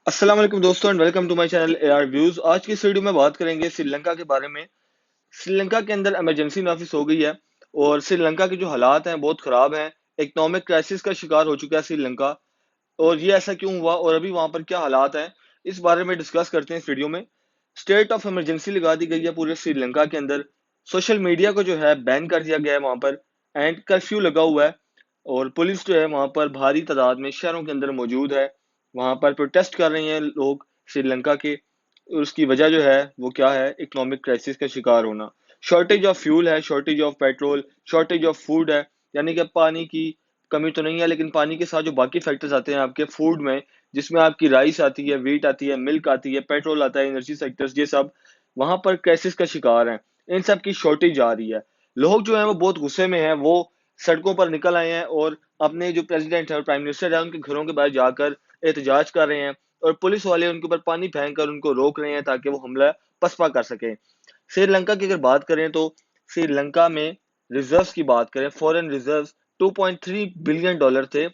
السلام علیکم دوستوں and welcome to my channel A R views. آج کی اس ویڈیو میں بات کریں گے سری لنکا کے بارے میں. سری لنکا کے اندر ایمرجنسی نافذ ہو گئی ہے اور سری لنکا کے جو حالات ہیں بہت خراب ہیں. اکنامک کرائسس کا شکار ہو چکا ہے سری لنکا، اور یہ ایسا کیوں ہوا اور ابھی وہاں پر کیا حالات ہیں اس بارے میں ڈسکس کرتے ہیں اس ویڈیو میں. اسٹیٹ آف ایمرجنسی لگا دی گئی ہے پورے سری لنکا کے اندر. سوشل میڈیا کو جو ہے بین کر دیا گیا ہے وہاں پر، اینڈ کرفیو لگا ہوا ہے. اور پولیس جو ہے وہاں پر بھاری تعداد میں شہروں کے اندر موجود ہے. وہاں پر پروٹیسٹ کر رہے ہیں لوگ سری لنکا کے، اور اس کی وجہ جو ہے وہ کیا ہے؟ اکنامک کرائسس کا شکار ہونا. شارٹیج آف فیول ہے، shortage of petrol, shortage of food ہے. یعنی کہ پانی کی کمی تو نہیں ہے، لیکن پانی کے ساتھ جو باقی فیکٹرز آتے ہیں آپ کے فوڈ میں، جس میں آپ کی رائس آتی ہے، ویٹ آتی ہے، ملک آتی ہے، پیٹرول آتا ہے، انرجی سیکٹرز، یہ سب وہاں پر کرائسس کا شکار ہیں. ان سب کی شارٹیج آ رہی ہے. لوگ جو ہیں وہ بہت غصے میں ہیں، وہ سڑکوں پر نکل آئے ہیں اور اپنے جو پریزیڈنٹ ہے اور پرائم منسٹر ہے ان کے گھروں کے باہر جا کر احتجاج کر رہے ہیں، اور پولیس والے ان کے اوپر پانی پھینک کر ان کو روک رہے ہیں تاکہ وہ حملہ پسپا کر سکیں. سری لنکا کی اگر بات کریں تو سری لنکا میں ریزروز کی بات کریں، فورن ریزروز 2.3 بلین ڈالر تھے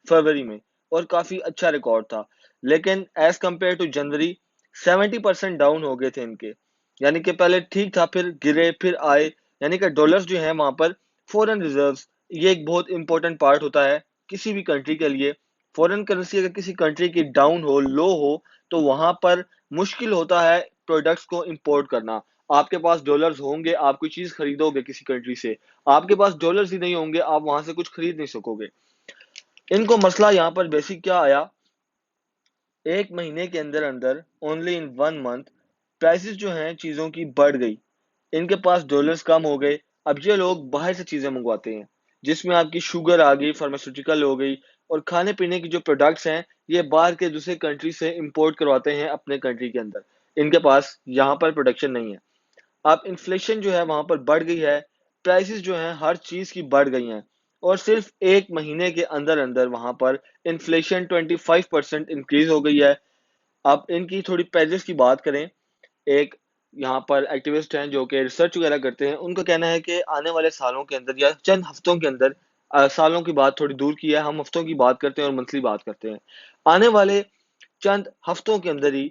فروری میں، اور کافی اچھا ریکارڈ تھا. لیکن as compare to January 70% down ہو گئے تھے ان کے. یعنی کہ پہلے ٹھیک تھا، پھر گرے، پھر آئے. یعنی کہ ڈالرز جو ہیں وہاں پر فورن ریزروز، یہ ایک بہت امپورٹنٹ پارٹ ہوتا ہے کسی بھی کنٹری کے لیے. فورن کرنسی اگر کسی کنٹری کی ڈاؤن ہو، لو ہو، تو وہاں پر مشکل ہوتا ہے پروڈکٹس کو امپورٹ کرنا. آپ کے پاس ڈالرز ہوں گے، آپ کوئی چیز خریدو گے کسی کنٹری سے، آپ کے پاس ڈالرز ہی نہیں ہوں گے، آپ وہاں سے کچھ خرید نہیں سکو گے. ان کو مسئلہ یہاں پر بیسک کیا آیا؟ ایک مہینے کے اندر اندر اونلی ان 1 منتھ پرائسز جو ہیں چیزوں کی بڑھ گئی. ان کے پاس ڈالرز کم ہو گئے. اب یہ لوگ باہر سے چیزیں منگواتے ہیں، جس میں آپ کی شوگر آ گئی، فارماسیوٹیکل ہو گئی، اور کھانے پینے کی جو پروڈکٹس ہیں یہ باہر کے دوسرے کنٹری سے امپورٹ کرواتے ہیں اپنے کنٹری کے اندر. ان کے پاس یہاں پر پروڈکشن نہیں ہے. اب انفلیشن جو ہے وہاں پر بڑھ گئی ہے، پرائسز جو ہیں ہر چیز کی بڑھ گئی ہیں، اور صرف ایک مہینے کے اندر اندر وہاں پر انفلیشن 25% انکریز ہو گئی ہے. اب ان کی تھوڑی پیجز کی بات کریں. ایک یہاں پر ایکٹیوسٹ ہیں جو کہ ریسرچ وغیرہ کرتے ہیں، ان کا کہنا ہے کہ آنے والے سالوں کے اندر یا چند ہفتوں کے اندر، سالوں کی بات تھوڑی دور کی ہے، ہم ہفتوں کی بات کرتے ہیں اور منتھلی بات کرتے ہیں، آنے والے چند ہفتوں کے اندر ہی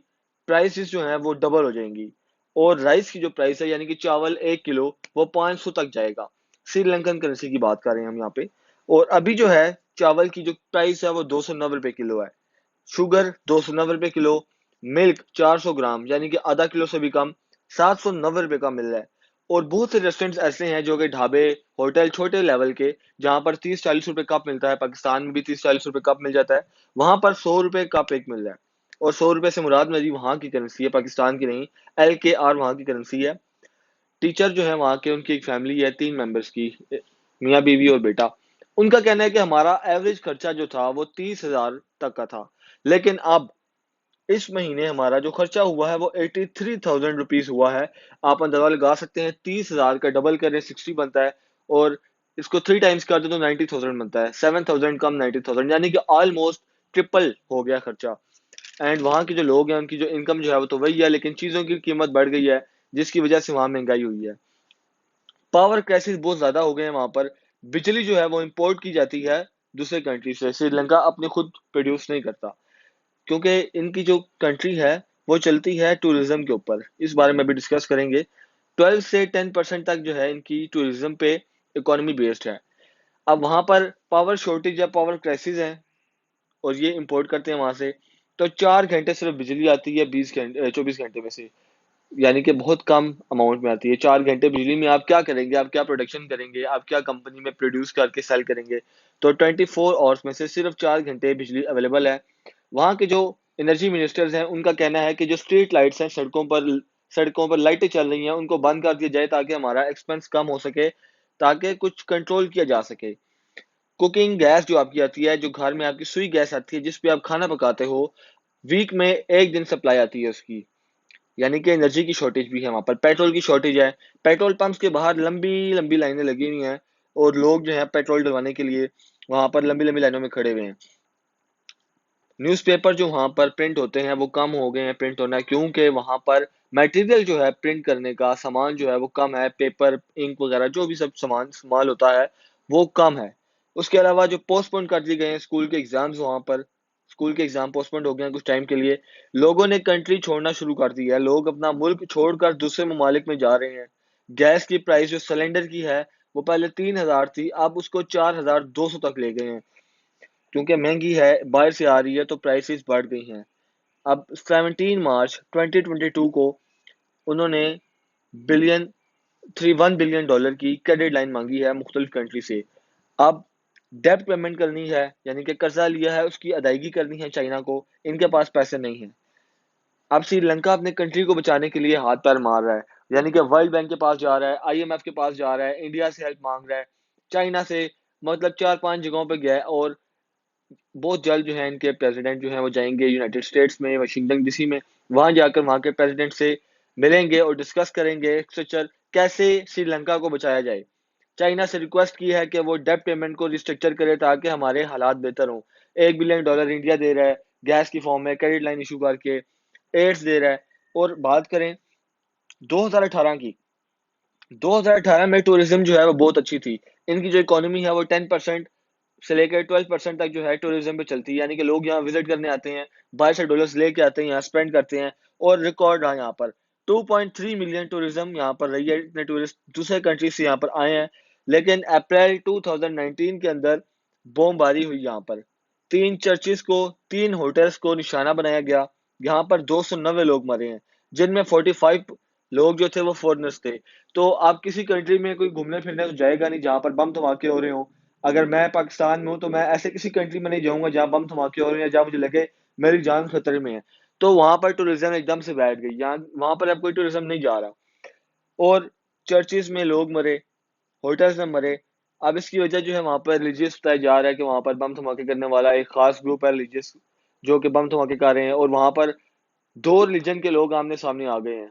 پرائسز جو ہیں وہ ڈبل ہو جائیں گی. اور رائس کی جو پرائس ہے، یعنی کہ چاول 1 کلو، وہ 500 تک جائے گا. سری لنکن کرنسی کی بات کر رہے ہیں ہم یہاں پہ. اور ابھی جو ہے چاول کی جو پرائس ہے وہ 290 روپے کلو ہے. شوگر 290 روپے کلو. ملک 400 گرام، یعنی کہ آدھا کلو سے بھی کم، 790 روپے کا مل رہا ہے. اور بہت سے ریسٹورینٹس ایسے ہیں جو کہ ڈھابے، ہوٹل، چھوٹے لیول کے، جہاں پر 30-40 روپے کپ ملتا ہے. پاکستان میں بھی 30-40 روپے کپ مل جاتا ہے، وہاں پر 100 روپے کپ ایک مل رہا ہے. اور 100 روپے سے مراد میری وہاں کی کرنسی ہے، پاکستان کی نہیں. LKR وہاں کی کرنسی ہے. ٹیچر جو ہے وہاں کے، ان کی ایک فیملی ہے 3 ممبرس کی، میاں بیوی اور بیٹا. ان کا کہنا ہے کہ ہمارا ایوریج خرچہ جو تھا وہ 30,000 تک کا تھا، لیکن اب اس مہینے ہمارا جو خرچہ ہوا ہے وہ 83,000 روپیز ہوا ہے. آپ اندازہ لگا سکتے ہیں، 30,000 کا ڈبل کریں 60 بنتا ہے، اور اس کو 3 ٹائمز کر دیں تو 90,000 بنتا ہے. 7,000 کم 90,000، یعنی کہ آلموسٹ ٹرپل ہو گیا خرچہ. اینڈ وہاں کے جو لوگ ہیں ان کی جو انکم جو ہے وہ تو وہی ہے، لیکن چیزوں کی قیمت بڑھ گئی ہے، جس کی وجہ سے وہاں مہنگائی ہوئی ہے. پاور کرائسس بہت زیادہ ہو گئے ہیں وہاں پر. بجلی جو ہے وہ امپورٹ کی جاتی ہے دوسرے کنٹری سے. سری لنکا اپنی خود پروڈیوس نہیں کرتا، کیونکہ ان کی جو کنٹری ہے وہ چلتی ہے ٹورزم کے اوپر. اس بارے میں بھی ڈسکس کریں گے. 12 سے 10% تک جو ہے ان کی ٹورزم پہ اکانومی بیسڈ ہے. اب وہاں پر پاور شارٹیج یا پاور کرائسس ہے، اور یہ امپورٹ کرتے ہیں وہاں سے. تو 4 گھنٹے صرف بجلی آتی ہے 24 گھنٹے میں سے، یعنی کہ بہت کم اماؤنٹ میں آتی ہے. 4 گھنٹے بجلی میں آپ کیا کریں گے؟ آپ کیا پروڈکشن کریں گے؟ آپ کیا کمپنی میں پروڈیوس کر کے سیل کریں گے؟ تو 24 آورس میں سے صرف 4 گھنٹے بجلی اویلیبل ہے. وہاں کے جو انرجی منسٹرز ہیں ان کا کہنا ہے کہ جو اسٹریٹ لائٹس ہیں، سڑکوں پر لائٹیں چل رہی ہیں، ان کو بند کر دیا جائے تاکہ ہمارا ایکسپینس کم ہو سکے، تاکہ کچھ کنٹرول کیا جا سکے. کوکنگ گیس جو آپ کی آتی ہے، جو گھر میں آپ کی سوئی گیس آتی ہے جس پہ آپ کھانا پکاتے ہو، ویک میں 1 دن سپلائی آتی ہے اس کی. یعنی کہ انرجی کی شارٹیج بھی ہے وہاں پر. پیٹرول کی شارٹیج ہے. پیٹرول پمپس کے باہر لمبی لمبی لائنیں لگی ہوئی ہیں، اور لوگ جو ہیں پیٹرول ڈلوانے کے لیے وہاں پر لمبی لمبی لائنوں میں کھڑے ہوئے ہیں. نیوز پیپر جو وہاں پر پرنٹ ہوتے ہیں وہ کم ہو گئے ہیں پرنٹ ہونا، کیونکہ وہاں پر میٹیریل جو ہے پرنٹ کرنے کا سامان جو ہے وہ کم ہے. پیپر، انک وغیرہ جو بھی سب سامان استعمال ہوتا ہے وہ کم ہے. اس کے علاوہ جو پوسٹ پون کر دیے گئے ہیں اسکول کے ایگزامز، وہاں پر اسکول کے ایگزام پوسٹپونڈ ہو گئے ہیں کچھ ٹائم کے لیے. لوگوں نے کنٹری چھوڑنا شروع کر دی ہے, لوگ اپنا ملک چھوڑ کر دوسرے ممالک میں جا رہے ہیں. گیس کی پرائس جو سلنڈر کی ہے وہ پہلے 3,000 تھی, اب اس کو 4,200 تک لے گئے ہیں, کیونکہ مہنگی ہے باہر سے آ رہی ہے تو پرائسز بڑھ گئی ہیں. اب 17 مارچ 2022 کو انہوں نے $1 بلین کی کریڈٹ لائن مانگی ہے مختلف کنٹری سے. اب ڈیپٹ پیمنٹ کرنی ہے, یعنی کہ قرضہ لیا ہے اس کی ادائیگی کرنی ہے چائنا کو, ان کے پاس پیسے نہیں ہیں. اب سری لنکا اپنے کنٹری کو بچانے کے لیے ہاتھ پیر مار رہا ہے, یعنی کہ ورلڈ بینک کے پاس جا رہا ہے, IMF کے پاس جا رہا ہے, انڈیا سے ہیلپ مانگ رہا ہے, چائنا سے, مطلب 4-5 جگہوں پہ گیا ہے. اور بہت جلد جو ہے ان کے پریزیڈنٹ جو ہیں وہ جائیں گے یونائٹڈ اسٹیٹس میں, واشنگٹن DC میں, وہاں جا کر وہاں کے پریزیڈنٹ سے ملیں گے اور ڈسکس کریں گے اسٹرکچر کیسے سری لنکا کو بچایا جائے. چائنا سے ریکویسٹ کی ہے کہ وہ ڈیپ پیمنٹ کو ریسٹرکچر کرے تاکہ ہمارے حالات بہتر ہوں. $1 بلین انڈیا دے رہا ہے گیس کی فارم میں کریڈٹ لائن ایشو کر کے, ایڈز دے رہا ہے. اور بات کریں 2018 کی, 2018 میں ٹورزم جو ہے وہ بہت اچھی تھی. ان کی جو اکانومی ہے وہ 10% سے لے کر 12% تک جو ہے ٹورزم پہ چلتی ہے, یعنی کہ لوگ یہاں وزٹ کرنے آتے ہیں, باہر سے ڈالرز لے کے آتے ہیں, یہاں اسپینڈ کرتے ہیں, اور ریکارڈ رہا یہاں پر 2.3 ملین ٹورزم یہاں پر رہی ہے. اتنے ٹورسٹ دوسرے کنٹری سے یہاں پر آئے ہیں. لیکن اپریل 2019 کے اندر بم باری ہوئی یہاں پر, 3 چرچز کو, 3 ہوٹلز کو نشانہ بنایا گیا. یہاں پر 290 لوگ مرے ہیں, جن میں 45 لوگ جو تھے وہ فورنرز تھے. تو آپ کسی کنٹری میں کوئی گھومنے پھرنے تو جائے گا نہیں جہاں پر بم دھماکے ہو رہے ہوں. اگر میں پاکستان میں ہوں تو میں ایسے کسی کنٹری میں نہیں جاؤں گا جہاں بم دھماکے ہو رہے ہیں, جہاں مجھے لگے میری جان خطرے میں ہے. تو وہاں پر ٹورزم ایک دم سے بیٹھ گئی, وہاں پر اب کوئی ٹورزم نہیں جا رہا. اور چرچز میں لوگ مرے, ہوٹلز میں مرے. اب اس کی وجہ جو ہے وہاں پر ریلیجیس بتایا جا رہا ہے کہ وہاں پر بم دھماکے کرنے والا ایک خاص گروپ ہے ریلیجیس جو کہ بم دھماکے کر رہے ہیں. اور وہاں پر 2 ریلیجن کے لوگ آمنے سامنے آ گئے ہیں,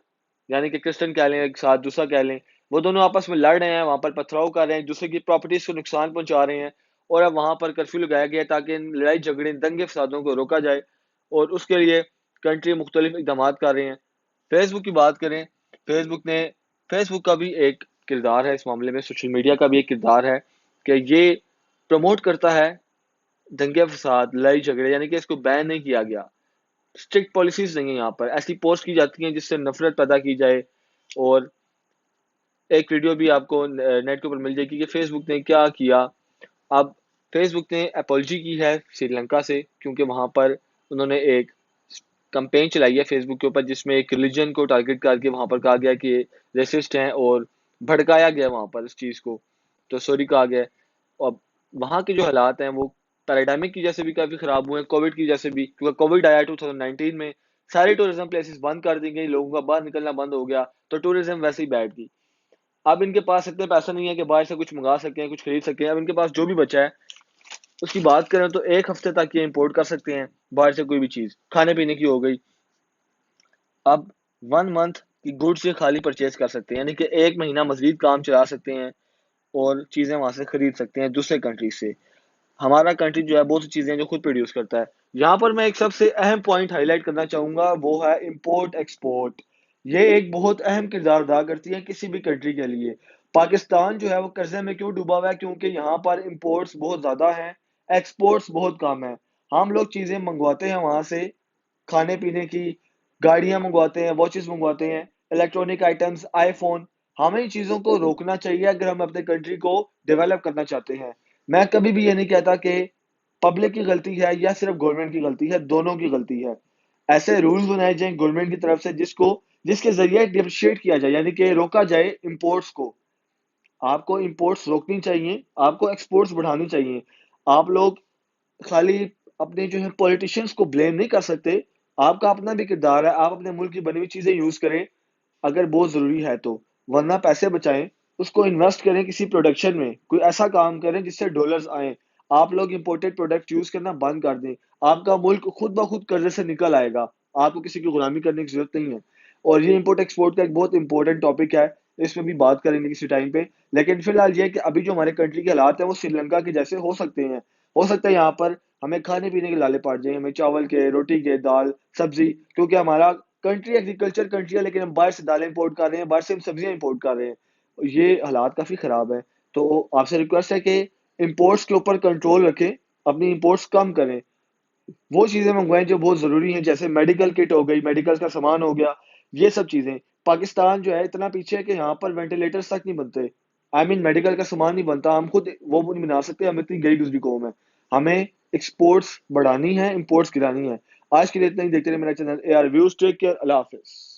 یعنی کہ کرسچن کہہ لیں ایک ساتھ, دوسرا کہہ لیں, وہ دونوں آپس میں لڑ رہے ہیں, وہاں پر پتھراؤ کر رہے ہیں, دوسرے کی پراپرٹیز کو نقصان پہنچا رہے ہیں. اور اب وہاں پر کرفیو لگایا گیا تاکہ ان لڑائی جھگڑے دنگے فسادوں کو روکا جائے, اور اس کے لیے کنٹری مختلف اقدامات کر رہے ہیں. فیس بک کی بات کریں, فیس بک کا بھی ایک کردار ہے اس معاملے میں, سوشل میڈیا کا بھی ایک کردار ہے کہ یہ پروموٹ کرتا ہے دنگے فساد, لڑائی جھگڑے, یعنی کہ اس کو بین نہیں کیا گیا. اسٹرکٹ پالیسیز نہیں ہیں یہاں پر, ایسی پوسٹ کی جاتی ہیں جس سے نفرت پیدا کی جائے. اور ایک ویڈیو بھی آپ کو نیٹ کے اوپر مل جائے گی کہ فیس بک نے کیا کیا. اب فیس بک نے اپولوجی کی ہے سری لنکا سے, کیونکہ وہاں پر انہوں نے ایک کمپین چلائی ہے فیس بک کے اوپر جس میں ایک ریلیجن کو ٹارگٹ کر کے وہاں پر کہا گیا کہ ریسسٹ ہیں, اور بھڑکایا گیا وہاں پر اس چیز کو, تو سوری کہا گیا. اور وہاں کے جو حالات ہیں وہ پیراڈائمک کی وجہ سے بھی کافی خراب ہوئے ہیں, کووڈ کی وجہ سے بھی, کیونکہ کووڈ آیا 2019 میں, ساری ٹورزم پلیسز بند کر دی گئی, لوگوں کا باہر نکلنا بند ہو گیا, تو ٹورزم ویسے ہی بیٹھ گئی. اب ان کے پاس اتنے پیسہ نہیں ہے کہ باہر سے کچھ منگا سکیں, کچھ خرید سکیں. اب ان کے پاس جو بھی بچا ہے اس کی بات کریں تو 1 ہفتے تک یہ امپورٹ کر سکتے ہیں باہر سے کوئی بھی چیز, کھانے پینے کی ہو گئی. اب 1 منتھ کی گڈس سے خالی پرچیز کر سکتے ہیں, یعنی کہ 1 مہینہ مزید کام چلا سکتے ہیں اور چیزیں وہاں سے خرید سکتے ہیں دوسرے کنٹری سے. ہمارا کنٹری جو ہے بہت سی چیزیں جو خود پروڈیوس کرتا ہے. یہاں پر میں ایک سب سے اہم پوائنٹ ہائی لائٹ کرنا چاہوں گا, وہ ہے امپورٹ ایکسپورٹ. یہ ایک بہت اہم کردار ادا کرتی ہے کسی بھی کنٹری کے لیے. پاکستان جو ہے وہ قرضے میں کیوں ڈوبا ہوا ہے, کیونکہ یہاں پر امپورٹس بہت زیادہ ہیں, ایکسپورٹس بہت کم ہیں. ہم لوگ چیزیں منگواتے ہیں وہاں سے, کھانے پینے کی, گاڑیاں منگواتے ہیں, واچز منگواتے ہیں, الیکٹرانک آئٹمز, آئی فون. ہمیں ان چیزوں کو روکنا چاہیے اگر ہم اپنے کنٹری کو ڈیولپ کرنا چاہتے ہیں. میں کبھی بھی یہ نہیں کہتا کہ پبلک کی غلطی ہے یا صرف گورنمنٹ کی غلطی ہے, دونوں کی غلطی ہے. ایسے رولز بنائے جائیں گورنمنٹ کی طرف سے جس کے ذریعے ڈیفیشیٹ کیا جائے, یعنی کہ روکا جائے امپورٹس کو. آپ کو امپورٹس روکنی چاہیے, آپ کو ایکسپورٹس بڑھانی چاہیے. آپ لوگ خالی اپنے جو ہے پولیٹیشینز کو بلیم نہیں کر سکتے, آپ کا اپنا بھی کردار ہے. آپ اپنے ملک کی بنی ہوئی چیزیں یوز کریں اگر بہت ضروری ہے تو, ورنہ پیسے بچائیں, اس کو انویسٹ کریں کسی پروڈکشن میں, کوئی ایسا کام کریں جس سے ڈالرز آئیں. آپ لوگ امپورٹڈ پروڈکٹ یوز کرنا بند کر دیں, آپ کا ملک خود بخود قرضے سے نکل آئے گا, آپ کو کسی کی غلامی کرنے کی ضرورت نہیں ہے. اور یہ امپورٹ ایکسپورٹ کا ایک بہت امپورٹنٹ ٹاپک ہے, اس میں بھی بات کریں گے کسی ٹائم پہ. لیکن فی الحال یہ کہ ابھی جو ہمارے کنٹری کے حالات ہیں وہ سری لنکا کے جیسے ہو سکتے ہیں. ہو سکتا ہے یہاں پر ہمیں کھانے پینے کے لالے پڑ جائیں, ہمیں چاول کے, روٹی کے, دال, سبزی, کیونکہ ہمارا کنٹری ایگریکلچر کنٹری ہے, لیکن ہم باہر سے دالیں امپورٹ کر رہے ہیں, باہر سے ہم سبزیاں امپورٹ کر رہے ہیں. یہ حالات کافی خراب ہیں. تو آپ سے ریکویسٹ ہے کہ امپورٹس کے اوپر کنٹرول رکھیں, اپنی امپورٹس کم کریں. وہ چیزیں منگوائیں جو بہت ضروری ہیں، جیسے میڈیکل کٹ ہو گئی، میڈیکل کا سامان ہو گیا، یہ سب چیزیں۔ پاکستان جو ہے اتنا پیچھے ہے کہ یہاں پر وینٹیلیٹرز تک نہیں بنتے، آئی مین میڈیکل کا سامان نہیں بنتا، ہم خود وہ نہیں بنا سکتے، ہم اتنی گئی گزری قوم ہے۔ ہمیں ایکسپورٹس بڑھانی ہے، امپورٹس گرانی ہے۔ آج کے لیے اتنا ہی، دیکھتے رہے میرا channel AR Views۔ Take care, اللہ حافظ۔